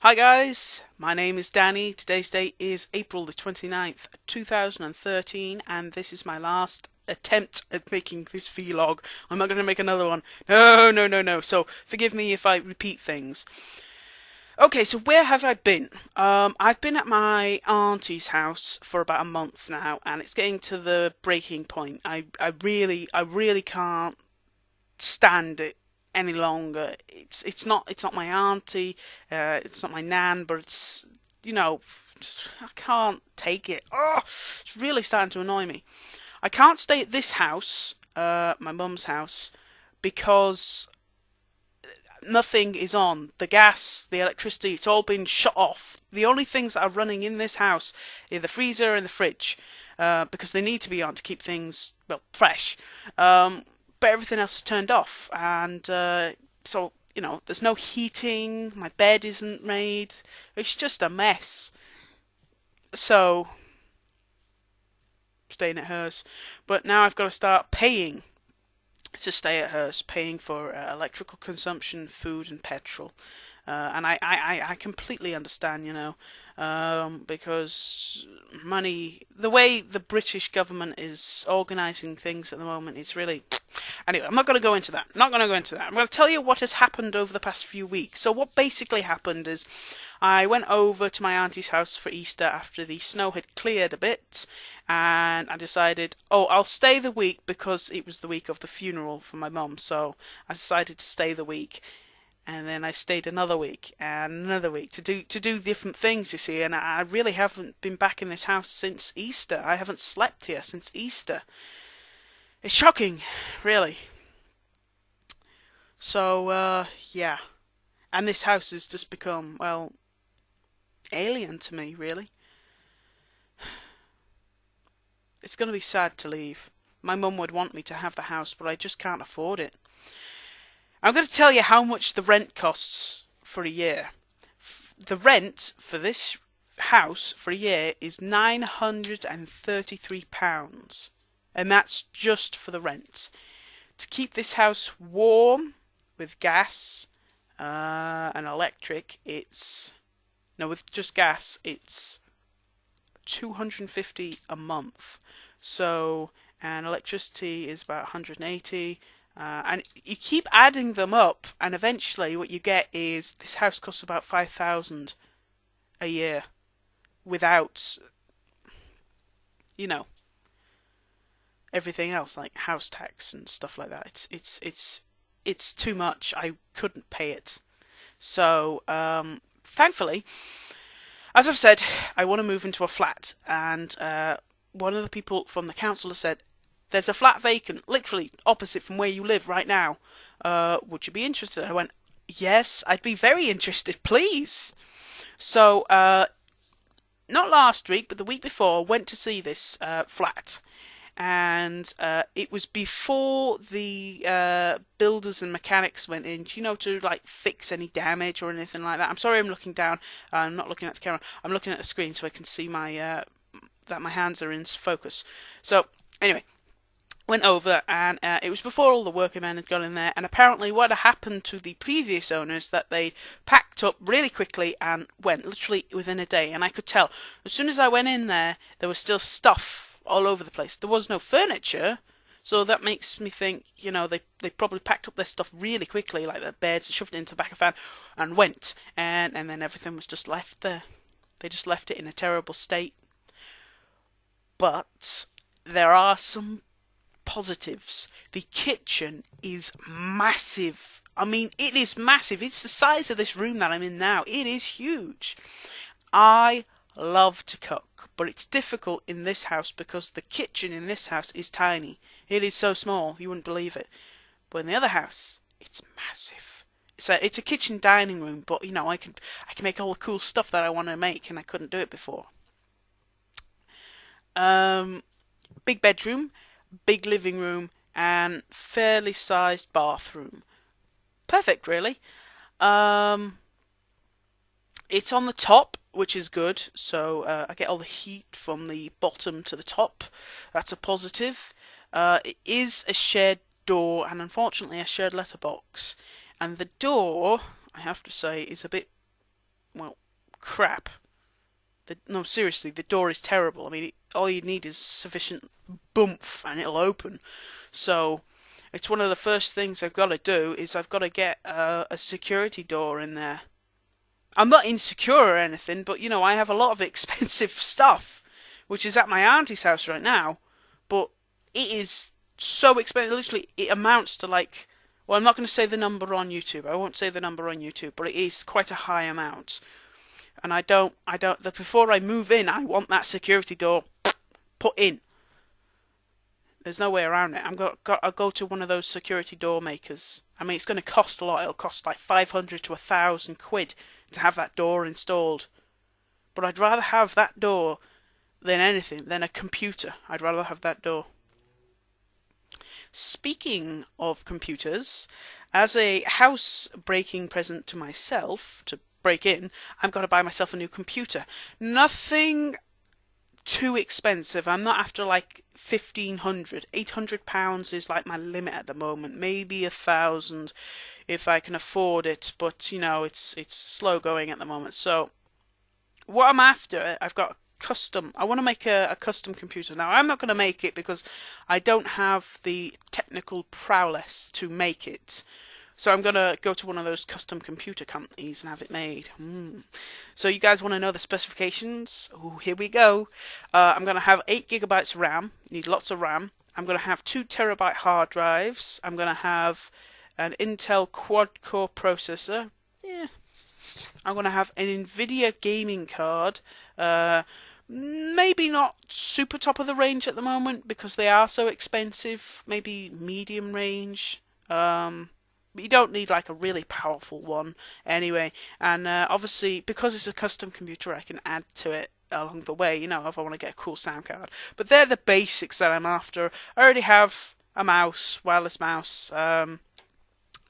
Hi guys, my name is Danny. Today's date is April the 29th, 2013, and this is my last attempt at making this vlog. I'm not going to make another one. No, no, no, no. So forgive me if I repeat things. Okay, so where have I been? I've been at my auntie's house for about a month now, and it's getting to the breaking point. I really can't stand it any longer. It's not my auntie, it's not my nan, but it's I can't take it. Oh, it's really starting to annoy me. I can't stay at this house, my mum's house, because nothing is on. The gas, the electricity, it's all been shut off. The only things that are running in this house are the freezer and the fridge, because they need to be on to keep things, well, fresh. But everything else is turned off, and so there's no heating. My bed isn't made. It's just a mess. So staying at hers, but now I've got to start paying to stay at hers, paying for electrical consumption, food, and petrol. And I completely understand, because money, the way the British government is organising things at the moment, is really. Anyway, I'm not going to go into that. I'm not going to go into that. I'm going to tell you what has happened over the past few weeks. So what basically happened is I went over to my auntie's house for Easter after the snow had cleared a bit, and I decided, oh, I'll stay the week because it was the week of the funeral for my mum. So I decided to stay the week, and then I stayed another week and another week to do different things, you see. And I really haven't been back in this house since Easter. I haven't slept here since Easter. It's shocking, really. So yeah, and this house has just become, well, alien to me, really. It's going to be sad to leave. My mum would want me to have the house, but I just can't afford it. I'm going to tell you how much the rent costs for a year. The rent for this house for a year is £933, and that's just for the rent. To keep this house warm with gas and electric, with just gas, it's 250 a month. So, and electricity is about 180. And you keep adding them up, and eventually what you get is this house costs about 5,000 a year without, everything else like house tax and stuff like that. It's too much. I couldn't pay it. So, thankfully, as I've said, I want to move into a flat, and one of the people from the council has said, there's a flat vacant, literally opposite from where you live right now. Would you be interested? I went, yes, I'd be very interested, please. So, not last week, but the week before, went to see this flat. And it was before the builders and mechanics went in, to like fix any damage or anything like that. I'm sorry, I'm looking down. I'm not looking at the camera. I'm looking at the screen so I can see my that my hands are in focus. So anyway, went over, and it was before all the working men had gone in there, and apparently what had happened to the previous owners, that they packed up really quickly and went literally within a day. And I could tell as soon as I went in there was still stuff all over the place. There was no furniture, so that makes me think, they probably packed up their stuff really quickly, like their beds, shoved it into the back of a van and went, and then everything was just left there. They just left it in a terrible state. But there are some positives. The kitchen is massive. I mean, it is massive. It's the size of this room that I'm in now. It is huge. I love to cook, but it's difficult in this house because the kitchen in this house is tiny. It is so small, you wouldn't believe it. But in the other house, it's massive. It's a kitchen dining room, but I can make all the cool stuff that I want to make, and I couldn't do it before. Big bedroom, big living room, and fairly sized bathroom. Perfect, really. It's on the top, which is good, so I get all the heat from the bottom to the top. That's a positive. It is a shared door, and unfortunately a shared letterbox. And the door, I have to say, is a bit well, crap. No, seriously, the door is terrible. I mean, all you need is sufficient boomph and it'll open. So it's one of the first things I've got to do is I've got to get a security door in there. I'm not insecure or anything, but I have a lot of expensive stuff, which is at my auntie's house right now. But it is so expensive. Literally, it amounts to like. Well, I'm not going to say the number on YouTube. I won't say the number on YouTube, but it is quite a high amount. And before I move in, I want that security door put in. There's no way around it. I'll go to one of those security door makers. I mean, it's going to cost a lot. It'll cost like 500 to 1,000 quid to have that door installed. But I'd rather have that door than anything, than a computer. I'd rather have that door. Speaking of computers, as a house-breaking present to myself, to break in, I've got to buy myself a new computer. Nothing too expensive. I'm not after like 1,500. £800 is like my limit at the moment. Maybe 1,000 if I can afford it. But it's slow going at the moment. So what I'm after, I've got custom. I want to make a custom computer. Now I'm not going to make it because I don't have the technical prowess to make it. So I'm going to go to one of those custom computer companies and have it made. So you guys want to know the specifications? Oh, here we go. I'm going to have 8 gigabytes RAM. You need lots of RAM. I'm going to have 2 terabyte hard drives. I'm going to have an Intel quad-core processor. Yeah. I'm going to have an NVIDIA gaming card. Maybe not super top of the range at the moment because they are so expensive. Maybe medium range. But you don't need like a really powerful one anyway. And obviously, because it's a custom computer, I can add to it along the way, if I want to get a cool sound card. But they're the basics that I'm after. I already have a mouse, wireless mouse.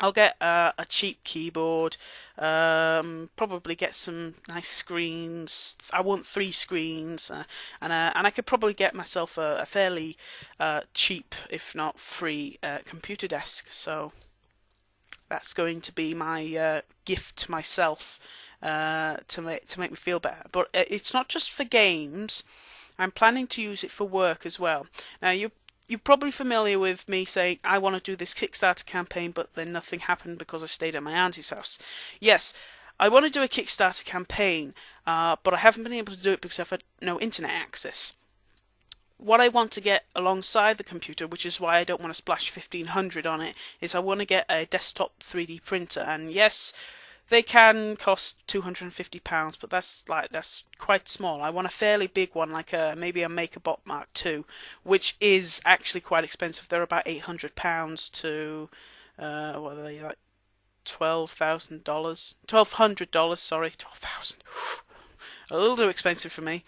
I'll get a cheap keyboard. Probably get some nice screens. I want 3 screens, and I could probably get myself a fairly cheap, if not free, computer desk. So that's going to be my gift to myself to make me feel better. But it's not just for games. I'm planning to use it for work as well. Now you're probably familiar with me saying I want to do this Kickstarter campaign, but then nothing happened because I stayed at my auntie's house. Yes, I want to do a Kickstarter campaign, but I haven't been able to do it because I've had no internet access. What I want to get alongside the computer, which is why I don't want to splash 1,500 on it, is I want to get a desktop 3D printer. And yes, they can cost £250, but that's quite small. I want a fairly big one, like maybe a MakerBot Mark II, which is actually quite expensive. They're about £800 to what are they, like $12,000, $1,200. Sorry, 12,000. A little too expensive for me.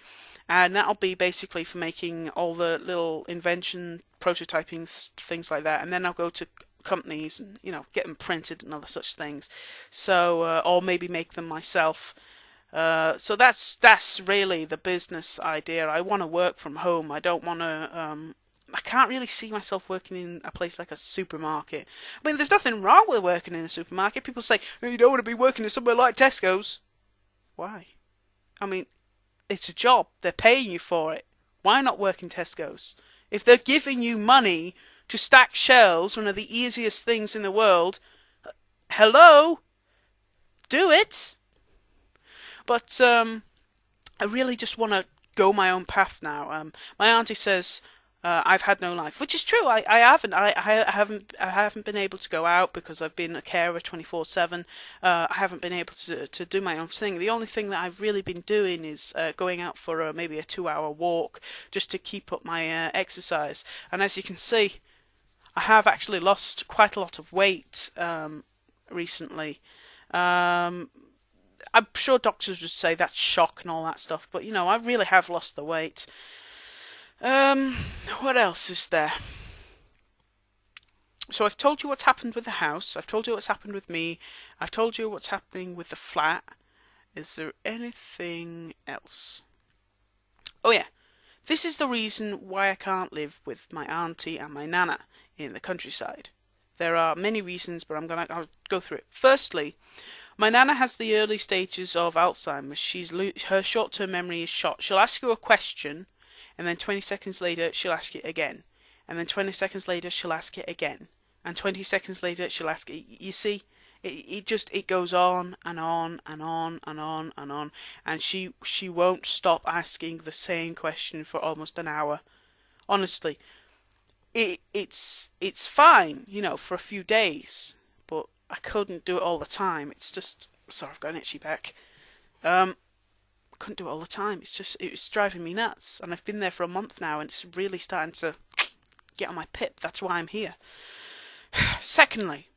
And that'll be basically for making all the little invention, prototyping, things like that. And then I'll go to companies and get them printed and other such things. So or maybe make them myself. So that's really the business idea. I want to work from home. I don't want to. I can't really see myself working in a place like a supermarket. I mean, there's nothing wrong with working in a supermarket. People say, oh, you don't want to be working in somewhere like Tesco's. Why? I mean, it's a job. They're paying you for it. Why not work in Tesco's? If they're giving you money to stack shelves, one of the easiest things in the world, hello? Do it. But I really just want to go my own path now. My auntie says I've had no life, which is true. I haven't. I haven't been able to go out because I've been a carer 24/7. I haven't been able to do my own thing. The only thing that I've really been doing is going out for maybe a 2-hour walk just to keep up my exercise. And as you can see, I have actually lost quite a lot of weight recently. I'm sure doctors would say that's shock and all that stuff, but I really have lost the weight. What else is there? So I've told you what's happened with the house. I've told you what's happened with me. I've told you what's happening with the flat. Is there anything else? Oh yeah, this is the reason why I can't live with my auntie and my nana in the countryside. There are many reasons, but I'll go through it. Firstly, My nana has the early stages of Alzheimer's. Her short-term memory is shot. She'll ask you a question, and then 20 seconds later she'll ask it again, and then 20 seconds later she'll ask it again, and 20 seconds later she'll ask it. You see, it goes on and on and on and on and on, and she won't stop asking the same question for almost an hour. Honestly, it's fine, for a few days, but I couldn't do it all the time. It's just, sorry, I've got an itchy back. Couldn't do it all the time. It's driving me nuts, and I've been there for a month now, and it's really starting to get on my pip. That's why I'm here. Secondly,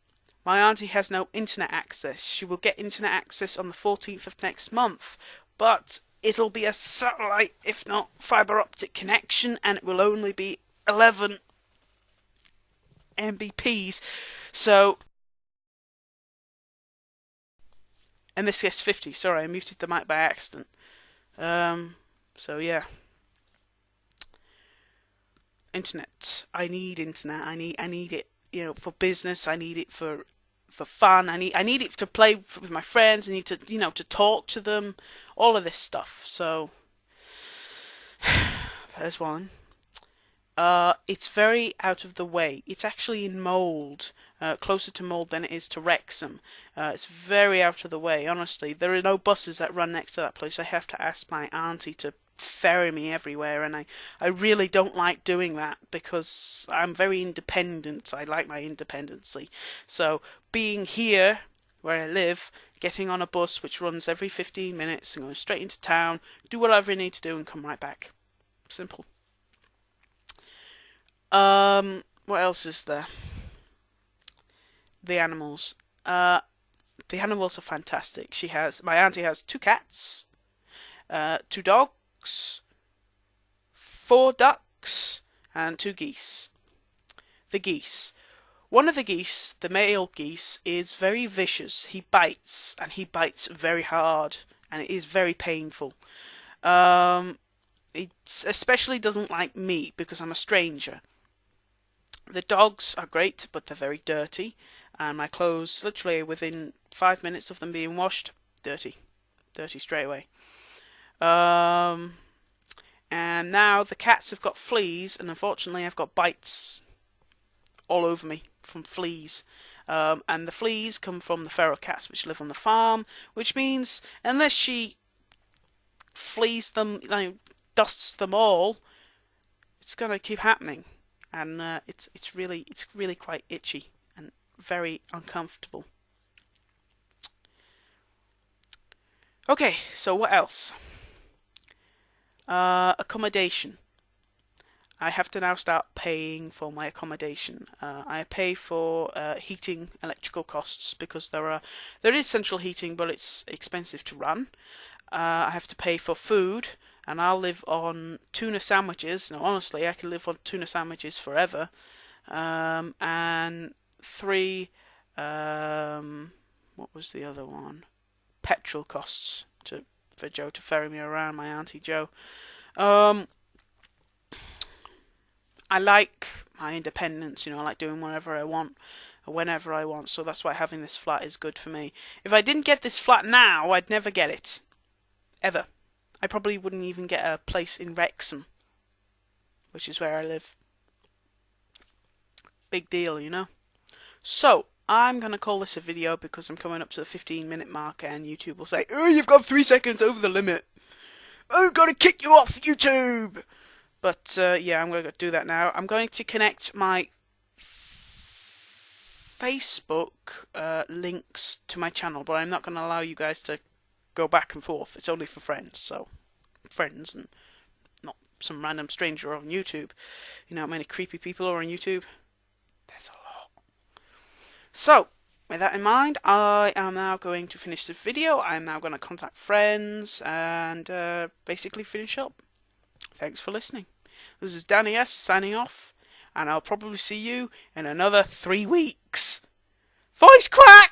my auntie has no internet access. She will get internet access on the 14th of next month, but it'll be a satellite, if not fibre optic connection, and it will only be 11 Mbps. So, and this gets 50. Sorry, I muted the mic by accident. So yeah. Internet. I need internet. I need it, for business. I need it for fun. I need it to play with my friends. I need to, to talk to them. All of this stuff. So there's one. It's very out of the way. It's actually in Mould, closer to Mould than it is to Wrexham. It's very out of the way, honestly. There are no buses that run next to that place. I have to ask my auntie to ferry me everywhere, and I really don't like doing that because I'm very independent. I like my independency. So being here, where I live, getting on a bus which runs every 15 minutes and going straight into town, do whatever I need to do and come right back. Simple. What else is there? The animals. The animals are fantastic. My auntie has 2 cats, 2 dogs, 4 ducks, and 2 geese. The geese. One of the geese, the male geese, is very vicious. He bites, and he bites very hard, and it is very painful. It especially doesn't like me because I'm a stranger. The dogs are great, but they're very dirty, and my clothes, literally within 5 minutes of them being washed, dirty straight away. And now the cats have got fleas, and unfortunately I've got bites all over me from fleas. And the fleas come from the feral cats which live on the farm, which means unless she fleas them, dusts them all, it's gonna keep happening. And it's really quite itchy and very uncomfortable. Okay, so what else? Accommodation. I have to now start paying for my accommodation. I pay for heating, electrical costs because there is central heating, but it's expensive to run. I have to pay for food. And I'll live on tuna sandwiches. Now, honestly, I can live on tuna sandwiches forever. And 3, what was the other one? Petrol costs for Joe to ferry me around, my auntie Joe. I like my independence. I like doing whatever I want, whenever I want. So that's why having this flat is good for me. If I didn't get this flat now, I'd never get it, ever. I probably wouldn't even get a place in Wrexham, which is where I live. Big deal, So, I'm going to call this a video because I'm coming up to the 15-minute mark and YouTube will say, "Oh, you've got 3 seconds over the limit. I'm going to kick you off YouTube." But, yeah, I'm going to do that now. I'm going to connect my Facebook links to my channel, but I'm not going to allow you guys to go back and forth. It's only for friends, so friends and not some random stranger on YouTube. You know how many creepy people are on YouTube? There's a lot. So, with that in mind, I am now going to finish the video. I'm now going to contact friends and basically finish up. Thanks for listening. This is Danny S signing off, and I'll probably see you in another 3 weeks. Voice crack!